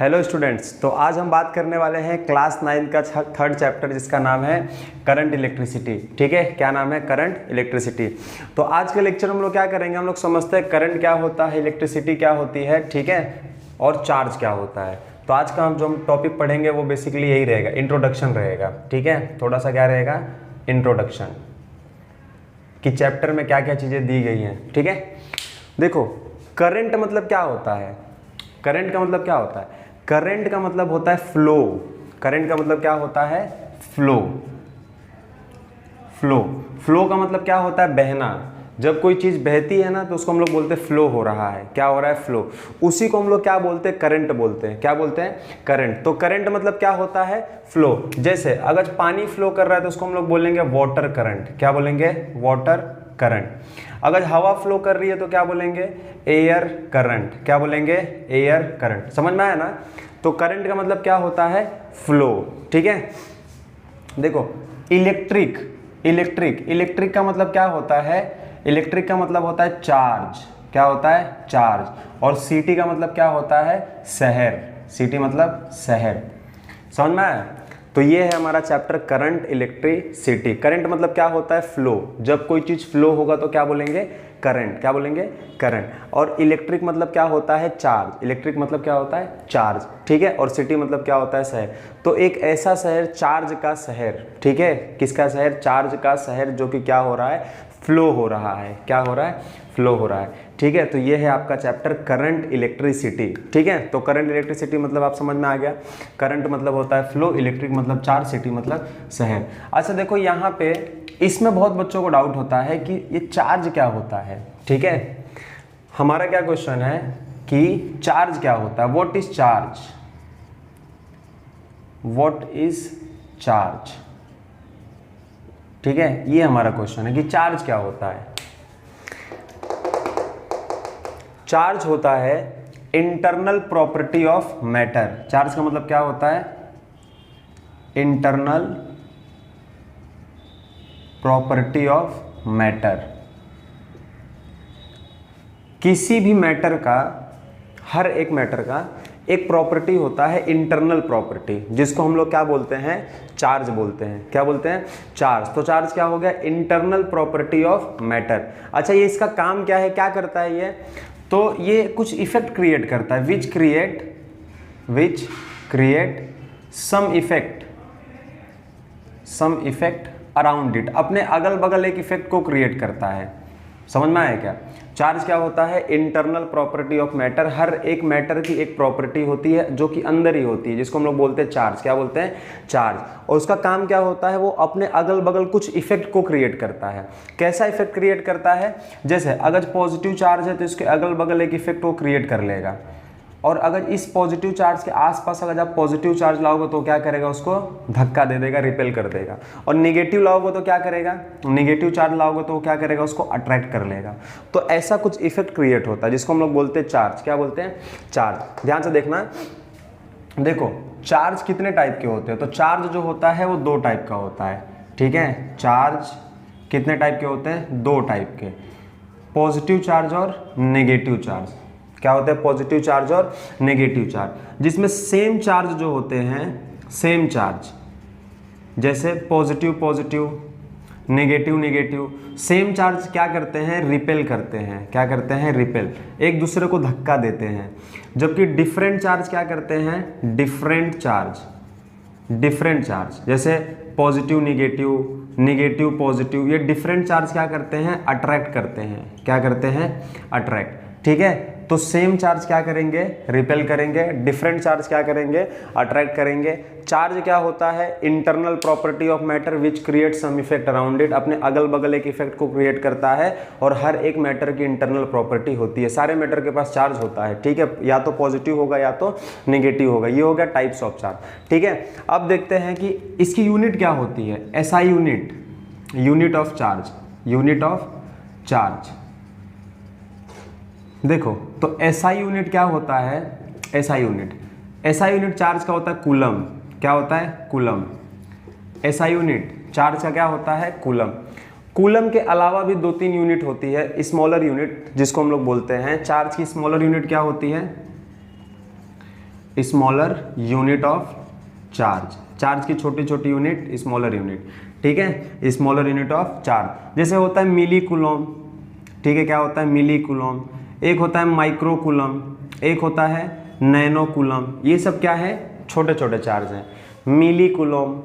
Hello students, तो आज हम बात करने वाले हैं क्लास 9 का थर्ड चैप्टर जिसका नाम है करंट इलेक्ट्रिसिटी। ठीक है, क्या नाम है? Current electricity. तो आज के लेक्चर में हम लोग क्या करेंगे, हम लोग समझते हैं करंट क्या होता है, इलेक्ट्रिसिटी क्या होती है, ठीक है, और चार्ज क्या होता है। तो आज का हम जो टॉपिक पढ़ेंगे वो बेसिकली यही रहेगा, इंट्रोडक्शन रहेगा। ठीक है, थोड़ा सा क्या रहेगा, इंट्रोडक्शन कि चैप्टर में क्या क्या चीज़ें दी गई हैं। ठीक है, देखो करंट मतलब क्या होता है, करंट का मतलब क्या होता है? करंट का मतलब होता है फ्लो। करंट का मतलब क्या होता है? फ्लो। फ्लो फ्लो का मतलब क्या होता है? बहना। जब कोई चीज़ बहती है ना तो उसको हम लोग बोलते हैं फ्लो हो रहा है। क्या हो रहा है? फ्लो। उसी को हम लोग क्या बोलते हैं? करंट बोलते हैं। क्या बोलते हैं? करंट। तो करंट मतलब क्या होता है? फ्लो। जैसे अगर पानी फ्लो कर रहा है तो उसको हम लोग बोलेंगे वाटर करंट। क्या बोलेंगे? Water current. अगर हवा फ्लो कर रही है तो क्या बोलेंगे? Air current. क्या बोलेंगे? Air current. समझ में आया ना? तो करंट का मतलब क्या होता है? फ्लो। ठीक है, देखो इलेक्ट्रिक इलेक्ट्रिक इलेक्ट्रिक का मतलब क्या होता है? इलेक्ट्रिक का मतलब होता है चार्ज। क्या होता है? चार्ज। और सिटी का मतलब क्या होता है? शहर। सिटी मतलब शहर। समझ में आया? तो ये है हमारा चैप्टर करंट इलेक्ट्रिसिटी। करंट मतलब क्या होता है? फ्लो। जब कोई चीज़ फ्लो होगा तो क्या बोलेंगे? करंट। क्या बोलेंगे? करंट। और इलेक्ट्रिक मतलब क्या होता है? चार्ज। इलेक्ट्रिक मतलब क्या होता है? चार्ज। ठीक है, और सिटी मतलब क्या होता है? शहर। तो एक ऐसा शहर, चार्ज का शहर। ठीक है, किसका शहर? चार्ज का शहर, जो कि क्या हो रहा है? फ्लो हो रहा है। क्या हो रहा है? फ्लो हो रहा है। ठीक है, तो ये है आपका चैप्टर करंट इलेक्ट्रिसिटी। ठीक है, तो करंट इलेक्ट्रिसिटी मतलब आप समझ में आ गया। करंट मतलब होता है फ्लो, इलेक्ट्रिक मतलब चार्ज, सिटी मतलब शहर। अच्छा देखो यहाँ पे इसमें बहुत बच्चों को डाउट होता है कि ये चार्ज क्या होता है। ठीक है, हमारा क्या क्वेश्चन है कि चार्ज क्या होता है? What is charge? What is charge? ठीक है, ये हमारा क्वेश्चन है कि चार्ज क्या होता है। चार्ज होता है internal property of matter. Charge का मतलब क्या होता है? Internal property of matter. किसी भी मैटर का, हर एक मैटर का एक प्रॉपर्टी होता है, इंटरनल प्रॉपर्टी, जिसको हम लोग क्या बोलते हैं? चार्ज बोलते हैं। क्या बोलते हैं? चार्ज। तो चार्ज क्या हो गया? Internal property of matter. अच्छा, ये इसका काम क्या है, क्या करता है ये? तो ये कुछ इफेक्ट क्रिएट करता है, which create some effect around it. अपने अगल बगल एक इफेक्ट को क्रिएट करता है। समझ में आया क्या? चार्ज क्या होता है? Internal property of matter. हर एक मैटर की एक प्रॉपर्टी होती है जो कि अंदर ही होती है, जिसको हम लोग बोलते हैं चार्ज। क्या बोलते हैं? चार्ज। और उसका काम क्या होता है? वो अपने अगल बगल कुछ इफेक्ट को क्रिएट करता है। कैसा इफेक्ट क्रिएट करता है? जैसे अगर पॉजिटिव चार्ज है तो इसके अगल बगल एक इफेक्ट को क्रिएट कर लेगा, और अगर इस पॉजिटिव चार्ज के आसपास अगर आप पॉजिटिव चार्ज लाओगे तो क्या करेगा? उसको धक्का दे देगा, रिपेल कर देगा। और नेगेटिव लाओगे तो क्या करेगा? नेगेटिव चार्ज लाओगे तो क्या करेगा? उसको अट्रैक्ट कर लेगा। तो ऐसा कुछ इफेक्ट क्रिएट होता है जिसको हम लोग बोलते हैं चार्ज। क्या बोलते हैं? चार्ज। ध्यान से देखना, देखो चार्ज कितने टाइप के होते हैं। तो चार्ज जो होता है वो दो टाइप का होता है। ठीक है, चार्ज कितने टाइप के होते हैं? दो टाइप के, पॉजिटिव चार्ज और नेगेटिव चार्ज। क्या होते हैं? पॉजिटिव चार्ज और नेगेटिव चार्ज। जिसमें सेम चार्ज जो होते हैं, सेम चार्ज, जैसे positive positive, negative negative, same charge क्या करते हैं? रिपेल करते हैं। क्या करते हैं? रिपेल, एक दूसरे को धक्का देते हैं। जबकि डिफरेंट चार्ज क्या करते हैं? डिफरेंट चार्ज, जैसे पॉजिटिव नेगेटिव, नेगेटिव पॉजिटिव, ये डिफरेंट चार्ज क्या करते हैं? अट्रैक्ट करते हैं। क्या करते हैं? अट्रैक्ट। ठीक है, तो सेम चार्ज क्या करेंगे? रिपेल करेंगे। डिफरेंट चार्ज क्या करेंगे? अट्रैक्ट करेंगे। चार्ज क्या होता है? Internal property of matter which create some effect around it. अपने अगल बगल एक इफेक्ट को क्रिएट करता है, और हर एक मैटर की इंटरनल प्रॉपर्टी होती है। सारे मैटर के पास चार्ज होता है। ठीक है, या तो पॉजिटिव होगा या तो नेगेटिव होगा। ये हो गया टाइप्स ऑफ चार्ज। ठीक है, अब देखते हैं कि इसकी यूनिट क्या होती है। SI unit, unit of charge, unit of charge. देखो तो एसआई यूनिट क्या होता है? एसआई यूनिट चार्ज का होता है कूलम। क्या होता है? कूलम। एसआई यूनिट चार्ज का क्या होता है? कूलम। कूलम के अलावा भी दो तीन यूनिट होती है, स्मॉलर यूनिट जिसको हम लोग बोलते हैं। चार्ज की स्मॉलर यूनिट क्या होती है? Smaller unit of charge, charge की छोटी छोटी यूनिट स्मॉलर यूनिट, ठीक है, स्मॉलर यूनिट ऑफ चार्ज। जैसे होता है मिली कूलम, ठीक है, क्या होता है मिली कूलम, एक होता है माइक्रो कूलम, एक होता है नैनो कूलम, ये सब क्या है छोटे छोटे चार्ज हैं। Milli coulomb,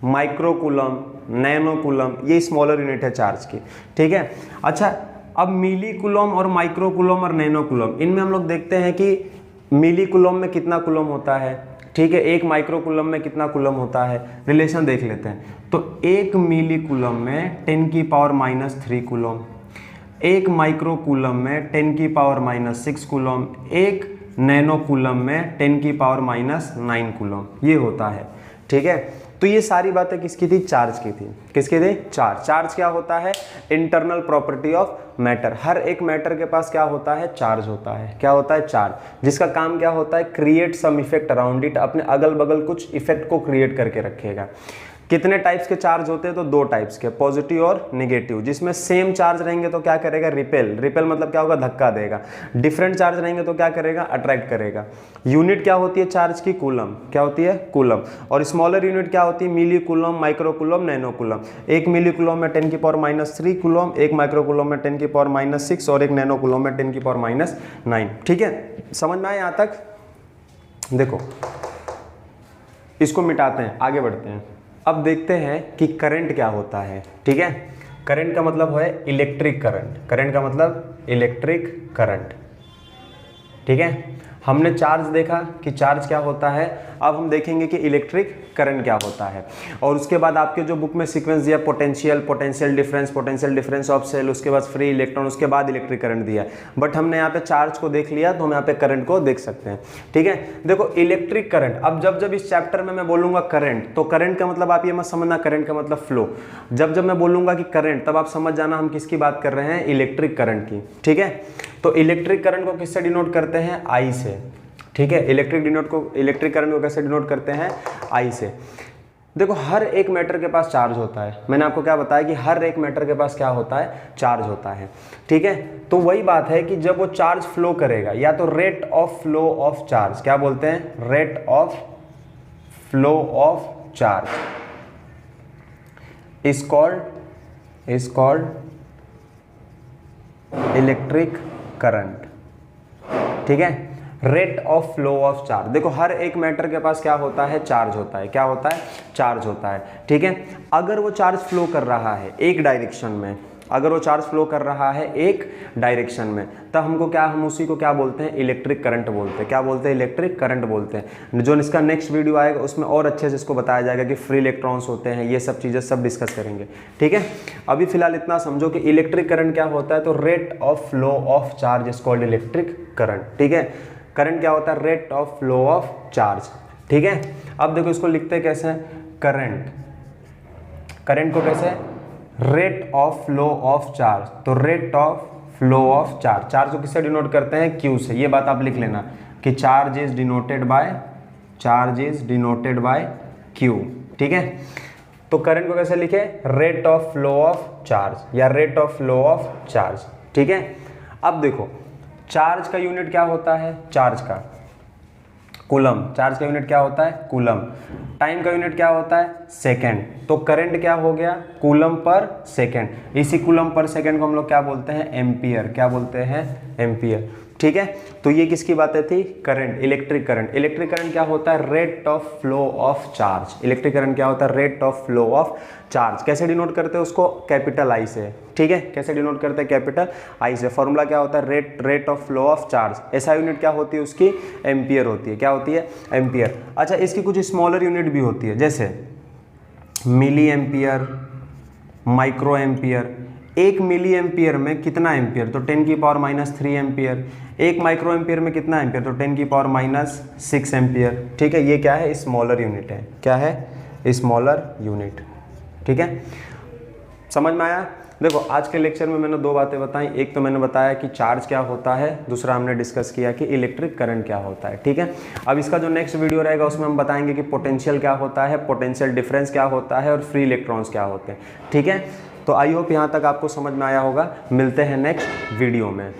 micro coulomb, nano coulomb, ये स्मॉलर यूनिट है चार्ज की, ठीक है। अच्छा, अब मिली कूलम और माइक्रो कूलम और नैनो कूलम, इनमें हम लोग देखते हैं कि मिली कूलम में कितना कूलम होता है, ठीक है, एक माइक्रो कूलम में कितना कूलम होता है, रिलेशन देख लेते हैं। तो एक मिली कूलम में 10⁻³ कूलम, एक माइक्रो कूलम में 10⁻⁻6 कूलम, एक नैनो कूलम में 10⁻⁻9 कूलम, ये होता है, ठीक है। तो ये सारी बातें किसकी थी, चार्ज की थी। किसकी थी, चार्ज। चार्ज क्या होता है, इंटरनल प्रॉपर्टी ऑफ मैटर। हर एक मैटर के पास क्या होता है, चार्ज होता है। क्या होता है, चार्ज, जिसका काम क्या होता है, create some effect around it, अपने अगल बगल कुछ इफेक्ट को क्रिएट करके रखेगा। कितने टाइप्स के चार्ज होते हैं, तो दो टाइप्स के, पॉजिटिव और नेगेटिव। जिसमें सेम चार्ज रहेंगे तो क्या करेगा, रिपेल, रिपेल मतलब क्या होगा, धक्का देगा। डिफरेंट चार्ज रहेंगे तो क्या करेगा, अट्रैक्ट करेगा। यूनिट क्या होती है चार्ज की, कूलम, क्या होती है, कूलम। और स्मॉलर यूनिट क्या होती है, milli coulomb, micro coulomb, nano coulomb. एक मिली कूलम में 10⁻³ कूलम, एक माइक्रो कूलम में 10⁻6 और एक नैनो कूलम में 10⁻9, ठीक है। समझ में आया यहाँ तक। देखो इसको मिटाते हैं, आगे बढ़ते हैं। अब देखते हैं कि करंट क्या होता है, ठीक है। करंट का मतलब है इलेक्ट्रिक करंट, करंट का मतलब इलेक्ट्रिक करंट, ठीक है। हमने चार्ज देखा कि चार्ज क्या होता है, अब हम देखेंगे कि इलेक्ट्रिक करंट क्या होता है। और उसके बाद आपके जो बुक में सीक्वेंस दिया, potential, potential difference of cell, उसके बाद फ्री इलेक्ट्रॉन, उसके बाद इलेक्ट्रिक करंट दिया। बट हमने यहाँ पे चार्ज को देख लिया तो हम यहाँ पे करंट को देख सकते हैं, ठीक है। देखो इलेक्ट्रिक करंट, अब जब इस चैप्टर में मैं बोलूंगा करंट, तो करंट का मतलब आप ये मत समझना करंट का मतलब फ्लो। जब मैं बोलूंगा कि करंट, तब आप समझ जाना हम किसकी बात कर रहे हैं, इलेक्ट्रिक करंट की, ठीक है। तो इलेक्ट्रिक करंट को किससे डिनोट करते हैं, आई से, ठीक है। इलेक्ट्रिक करंट को कैसे डिनोट करते हैं, आई से। देखो हर एक मैटर के पास चार्ज होता है, मैंने आपको क्या बताया कि हर एक मैटर के पास क्या होता है, चार्ज होता है, ठीक है। तो वही बात है कि जब वो चार्ज फ्लो करेगा, या तो rate of flow of charge, क्या बोलते हैं, rate of flow of charge is called electric current, ठीक है। Rate of flow of charge, देखो हर एक मैटर के पास क्या होता है, चार्ज होता है। क्या होता है, चार्ज होता है, ठीक है। अगर वो चार्ज फ्लो कर रहा है एक डायरेक्शन में, अगर वो चार्ज फ्लो कर रहा है एक डायरेक्शन में, तब हम उसी को क्या बोलते हैं, इलेक्ट्रिक करंट बोलते हैं। क्या बोलते हैं, इलेक्ट्रिक करंट बोलते हैं। जो इसका नेक्स्ट वीडियो आएगा उसमें और अच्छे से इसको बताया जाएगा कि फ्री इलेक्ट्रॉन्स होते हैं, ये सब चीज़ें सब डिस्कस करेंगे, ठीक है। अभी फिलहाल इतना समझो कि इलेक्ट्रिक करंट क्या होता है, तो rate of flow of charge is called electric current, ठीक है। करंट क्या होता है, rate of flow of charge, ठीक है। अब देखो इसको लिखते कैसे हैं, करंट को कैसे, rate of flow of charge, तो rate of flow of charge, charge को किससे डिनोट करते हैं, क्यू से। ये बात आप लिख लेना कि charge is denoted by Q, ठीक है। तो करंट को कैसे लिखे, rate of flow of charge या rate of flow of charge, ठीक है। अब देखो चार्ज का यूनिट क्या होता है, चार्ज का कूलम, चार्ज का यूनिट क्या होता है, कूलम। टाइम का यूनिट क्या होता है, सेकंड। तो करंट क्या हो गया, कूलम पर सेकंड। इसी कूलम पर सेकंड को हम लोग क्या बोलते हैं, एम्पियर। क्या बोलते हैं, एम्पियर, ठीक है। तो ये किसकी बातें थी, current, electric current. Electric current क्या होता है, rate of flow of charge. Electric current क्या होता है, rate of flow of charge. कैसे डिनोट करते हैं उसको, कैपिटल आई से, ठीक है। कैसे डिनोट करते हैं, कैपिटल आई से। फॉर्मूला क्या होता है, rate of flow of charge. ऐसा यूनिट क्या होती है उसकी, एम्पियर होती है। क्या होती है, एम्पियर। अच्छा, इसकी कुछ स्मॉलर यूनिट भी होती है, जैसे मिली एम्पियर, माइक्रो एम्पियर। एक मिली एम्पियर में कितना एम्पियर, तो 10⁻³ एम्पियर। एक माइक्रो एम्पियर में कितना एम्पियर, तो 10⁻6 एम्पियर, ठीक है। ये क्या है, स्मॉलर यूनिट है। क्या है, स्मॉलर यूनिट, ठीक है। समझ में आया। देखो आज के लेक्चर में मैंने दो बातें बताई। एक तो मैंने बताया कि चार्ज क्या होता है, दूसरा हमने डिस्कस किया कि इलेक्ट्रिक करंट क्या होता है, ठीक है। अब इसका जो नेक्स्ट वीडियो रहेगा उसमें हम बताएंगे कि पोटेंशियल क्या होता है, पोटेंशियल डिफरेंस क्या होता है और फ्री इलेक्ट्रॉन्स क्या होते हैं, ठीक है। तो आई होप यहाँ तक आपको समझ में आया होगा। मिलते हैं नेक्स्ट वीडियो में।